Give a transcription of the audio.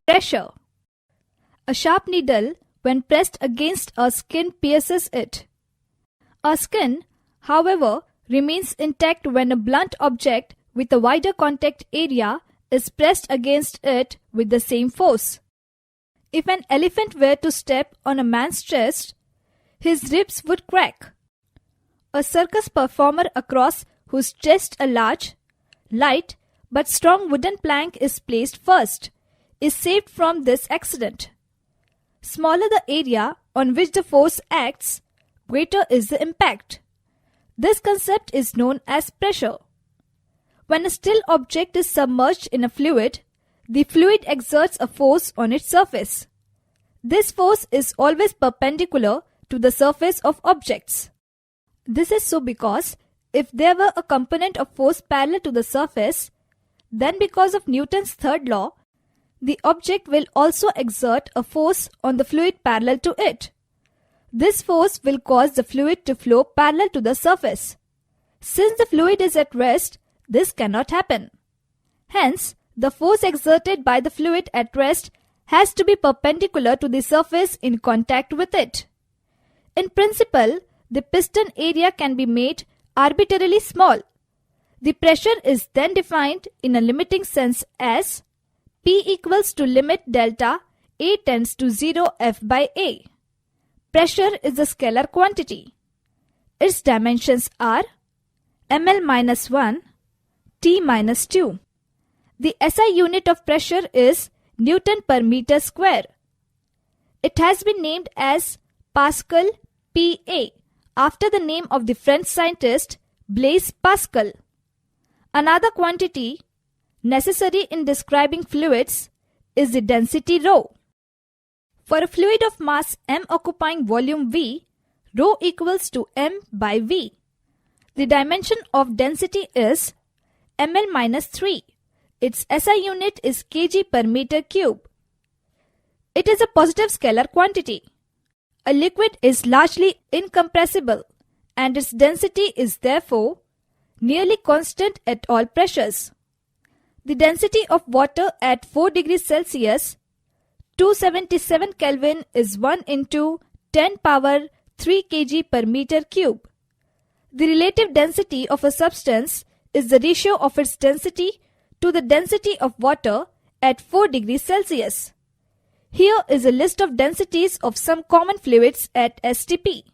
Pressure. A sharp needle, when pressed against our skin, pierces it. Our skin, however, remains intact when a blunt object with a wider contact area is pressed against it with the same force. If an elephant were to step on a man's chest, his ribs would crack. A circus performer across whose chest a large, light but strong wooden plank is placed first is saved from this accident. Smaller the area on which the force acts, greater is the impact. This concept is known as pressure. When a still object is submerged in a fluid, the fluid exerts a force on its surface. This force is always perpendicular to the surface of objects. This is so because if there were a component of force parallel to the surface, then because of Newton's third law, the object will also exert a force on the fluid parallel to it. This force will cause the fluid to flow parallel to the surface. Since the fluid is at rest, this cannot happen. Hence, the force exerted by the fluid at rest has to be perpendicular to the surface in contact with it. In principle, the piston area can be made arbitrarily small. The pressure is then defined in a limiting sense as P equals to limit delta A tends to 0 F by A. Pressure is a scalar quantity. Its dimensions are ml-1, T-2. The SI unit of pressure is Newton per meter square. It has been named as Pascal PA after the name of the French scientist Blaise Pascal. Another quantity necessary in describing fluids is the density ρ. For a fluid of mass m occupying volume V, ρ equals to m by V. The dimension of density is ml-3. Its SI unit is kg per meter cube. It is a positive scalar quantity. A liquid is largely incompressible and its density is therefore nearly constant at all pressures. The density of water at 4 degrees Celsius, 277 Kelvin is 1 into 10 power 3 kg per meter cube. The relative density of a substance is the ratio of its density to the density of water at 4 degrees Celsius. Here is a list of densities of some common fluids at STP.